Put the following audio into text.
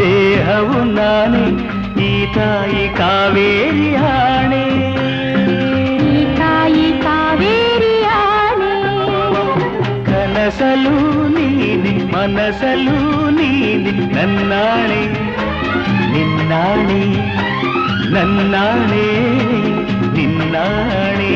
ದೇಹವು ನಾನೇ ಈ ತಾಯಿ ಕಾವೇರಿ ಆಣೆ ಈ ತಾಯಿ ಕಾವೇರಿ ಆಣೆ ಕನಸಲು ನೀನೆ ಮನಸಲು ನೀನೆ ನನ್ನಾಣೆ ನಿನ್ನಾಣೆ ನನ್ನಾಣೆ ನಿನ್ನಾಣೆ